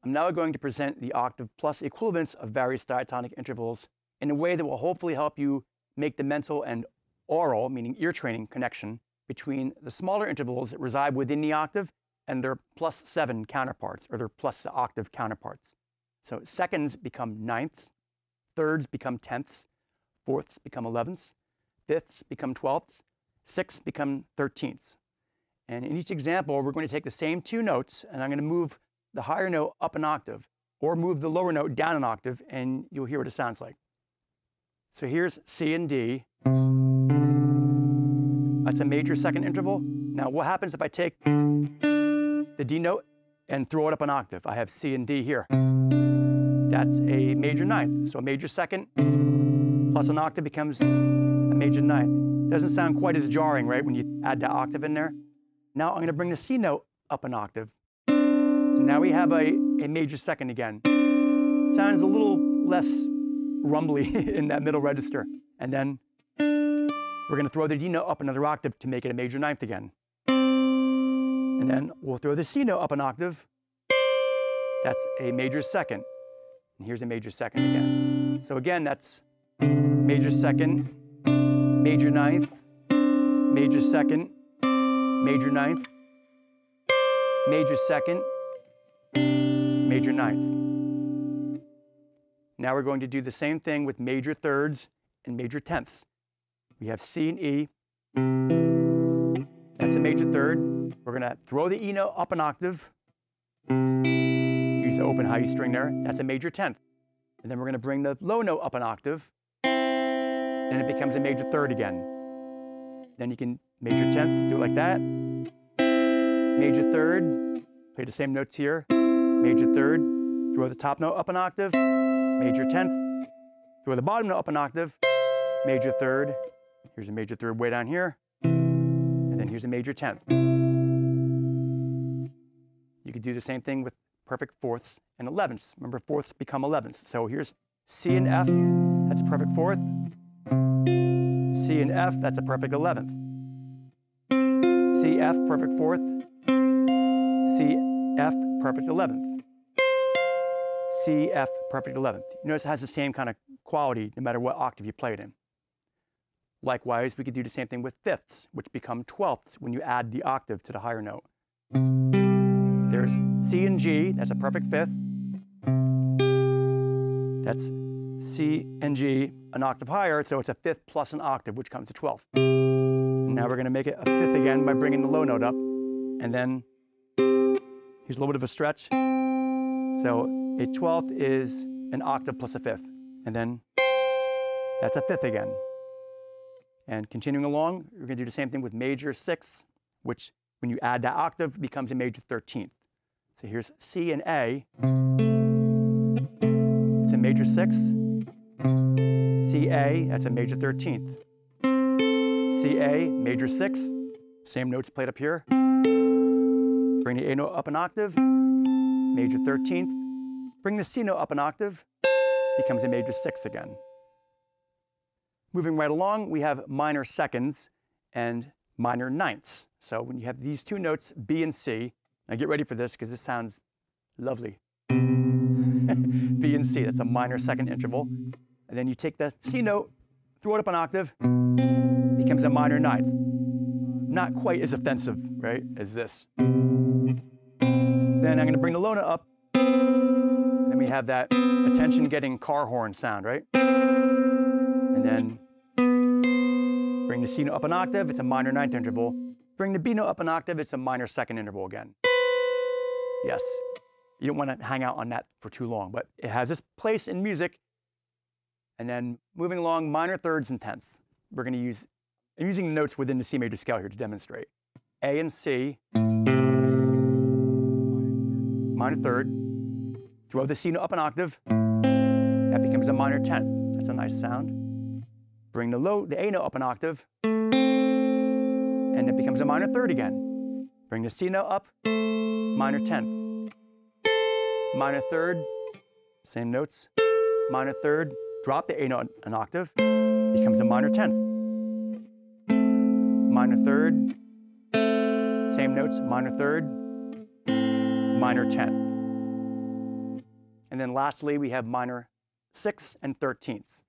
I'm now going to present the octave plus equivalents of various diatonic intervals in a way that will hopefully help you make the mental and oral, meaning ear training, connection between the smaller intervals that reside within the octave and their +7 counterparts, or their plus octave counterparts. So seconds become ninths, thirds become tenths, fourths become 11ths, fifths become 12ths, sixths become 13ths. And in each example, we're going to take the same two notes, and I'm going to move the higher note up an octave, or move the lower note down an octave, and you'll hear what it sounds like. So here's C and D. That's a major second interval. Now, what happens if I take the D note and throw it up an octave? I have C and D here. That's a major ninth. So a major second plus an octave becomes a major ninth. Doesn't sound quite as jarring, right, when you add that octave in there. Now I'm going to bring the C note up an octave. So now we have a major second again. Sounds a little less rumbly in that middle register. And then we're going to throw the D note up another octave to make it a major ninth again. And then we'll throw the C note up an octave. That's a major second. And here's a major second again. So again, that's major second, major ninth, major second, major ninth, major second, major ninth. Now we're going to do the same thing with major thirds and major tenths. We have C and E. That's a major third. We're going to throw the E note up an octave. Use the open high E string there. That's a major tenth. And then we're going to bring the low note up an octave. Then it becomes a major third again. Then you can major tenth, do it like that. Major third, play the same notes here. Major third, throw the top note up an octave. Major tenth, throw the bottom note up an octave. Major third, here's a major third way down here. And then here's a major tenth. You could do the same thing with perfect fourths and 11ths. Remember, fourths become 11ths. So here's C and F, that's a perfect fourth. C and F, that's a perfect 11th. C, F, perfect fourth. C, F, perfect 11th. C, F, perfect 11th. You notice it has the same kind of quality no matter what octave you play it in. Likewise, we could do the same thing with fifths, which become 12ths when you add the octave to the higher note. There's C and G, that's a perfect fifth. That's C and G, an octave higher, so it's a fifth plus an octave, which comes to 12th. And now we're going to make it a fifth again by bringing the low note up. And then here's a little bit of a stretch. So a 12th is an octave plus a fifth. And then that's a fifth again. And continuing along, we're going to do the same thing with major sixths, which when you add that octave becomes a major 13th. So here's C and A. It's a major sixth. C-A, that's a major 13th. C-A, major sixth. Same notes played up here. Bring the A note up an octave. Major 13th. Bring the C note up an octave. Becomes a major sixth again. Moving right along, we have minor seconds and minor ninths. So when you have these two notes, B and C, now get ready for this because this sounds lovely. B and C, that's a minor second interval. And then you take the C note, throw it up an octave, becomes a minor ninth. Not quite as offensive, right, as this. Then I'm going to bring the low note up. Then we have that attention-getting car horn sound, right? And then bring the C note up an octave, it's a minor ninth interval. Bring the B note up an octave, it's a minor second interval again. Yes, you don't want to hang out on that for too long, but it has its place in music. And then moving along, minor thirds and tenths. We're going to use, I'm using the notes within the C major scale here to demonstrate. A and C, minor third. Throw the C note up an octave. That becomes a minor tenth. That's a nice sound. Bring the A note up an octave. And it becomes a minor third again. Bring the C note up, minor tenth. Minor third, same notes. Minor third, drop the A note an octave, becomes a minor tenth. Minor third, same notes, minor third, minor tenth. And then lastly, we have minor 6 and 13ths.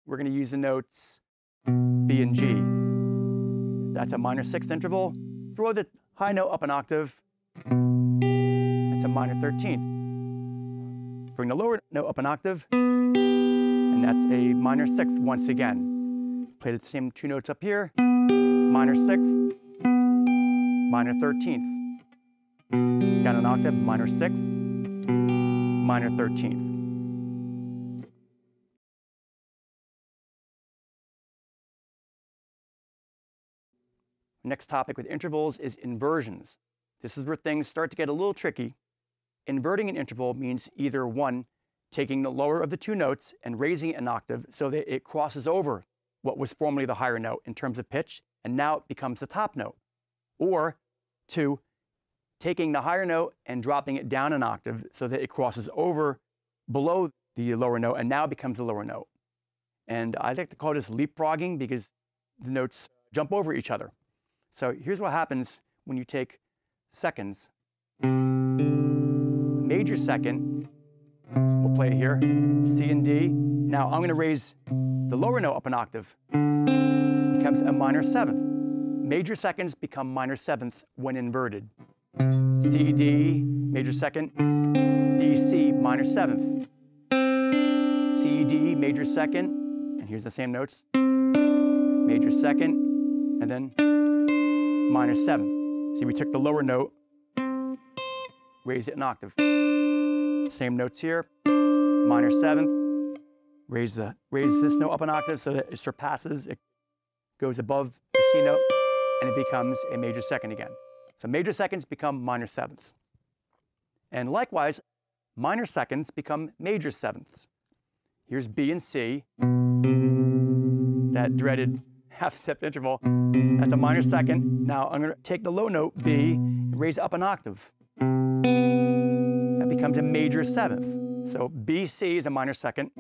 We're going to use the notes B and G. That's a minor 6th interval. Throw the high note up an octave. That's a minor 13th. Bring the lower note up an octave. And that's a minor 6 once again. Play the same 2 notes up here. Minor 6, minor 13th. Down an octave, minor 6, minor 13th. Next topic with intervals is inversions. This is where things start to get a little tricky. Inverting an interval means either one, taking the lower of the 2 notes and raising it an octave so that it crosses over what was formerly the higher note in terms of pitch, and now it becomes the top note. Or 2, taking the higher note and dropping it down an octave so that it crosses over below the lower note and now becomes the lower note. And I like to call this leapfrogging because the notes jump over each other. So here's what happens when you take seconds. Major second, we'll play it here, C and D. Now I'm going to raise the lower note up an octave. Becomes a minor 7th. Major seconds become minor 7ths when inverted. C, D, major second, D, C, minor 7th. C, D, major second, and here's the same notes. Major second, and then minor 7th. See, we took the lower note, raised it an octave. Same notes here, minor 7th, raise this note up an octave so that it surpasses, it goes above the C note, and it becomes a major second again. So major seconds become minor 7ths. And likewise, minor seconds become major 7ths. Here's B and C, that dreaded half-step interval. That's a minor second. Now I'm going to take the low note B and raise it up an octave. That becomes a major 7th. So BC is a minor second.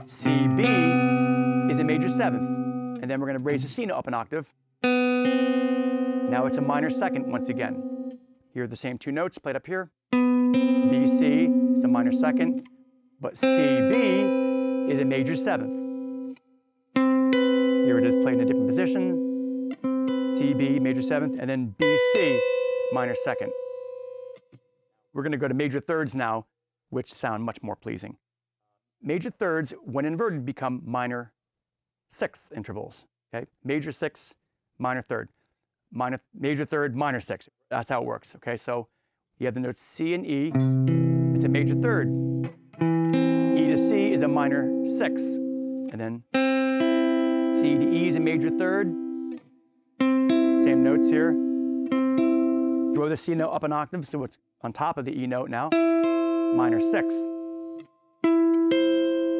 CB is a major 7th. And then we're going to raise the C note up an octave. Now it's a minor second once again. Here are the same 2 notes played up here. BC is a minor second, but CB is a major 7th. Here it is played in a different position. CB, major 7th, and then BC, minor second. We're going to go to major thirds now, which sound much more pleasing. Major thirds, when inverted, become minor 6th intervals. Okay? Major 6, minor third. Major third, minor 6. That's how it works. Okay? So you have the notes C and E. It's a major third. E to C is a minor 6. And then C to E is a major third. Same notes here. Throw the C note up an octave so it's on top of the E note now. Minor 6.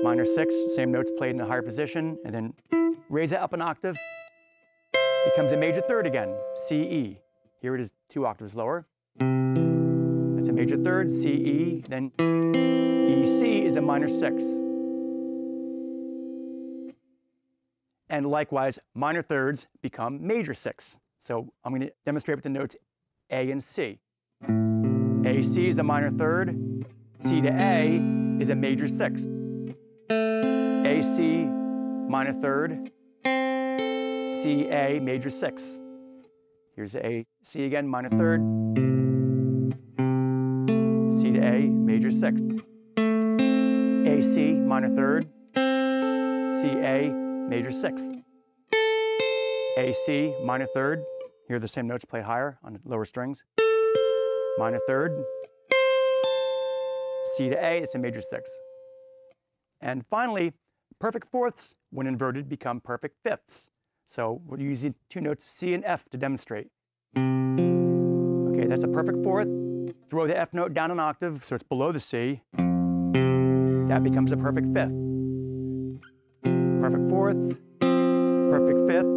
Minor 6, same notes played in a higher position, and then raise it up an octave. Becomes a major third again, C, E. Here it is 2 octaves lower. It's a major third, C, E, then E, C is a minor 6. And likewise, minor thirds become major 6. So I'm going to demonstrate with the notes A and C. A, C is a minor third. C to A is a major 6. A, C, minor third. C, A, major 6. Here's A, C again, minor third. C to A, major 6. A, C, minor third. C, A, major 6. A, C, minor third. Here are the same notes played higher on the lower strings. Minor third. C to A, it's a major 6. And finally, perfect fourths, when inverted, become perfect fifths. So we're using 2 notes C and F to demonstrate. Okay, that's a perfect fourth. Throw the F note down an octave so it's below the C. That becomes a perfect fifth. Perfect fourth, perfect fifth,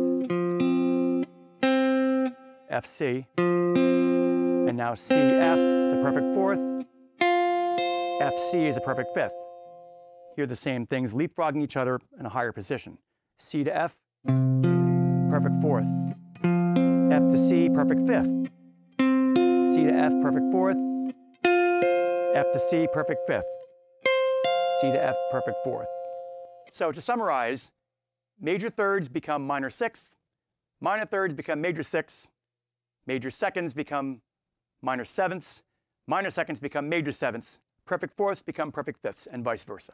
F, C. And now C, F, it's a perfect fourth. F, C is a perfect fifth. Here are the same things leapfrogging each other in a higher position. C to F, perfect fourth. F to C, perfect fifth. C to F, perfect fourth. F to C, perfect fifth. C to F, perfect fourth. So to summarize, major thirds become minor sixths, minor thirds become major sixths, major seconds become minor sevenths, minor seconds become major sevenths, perfect fourths become perfect fifths, and vice versa.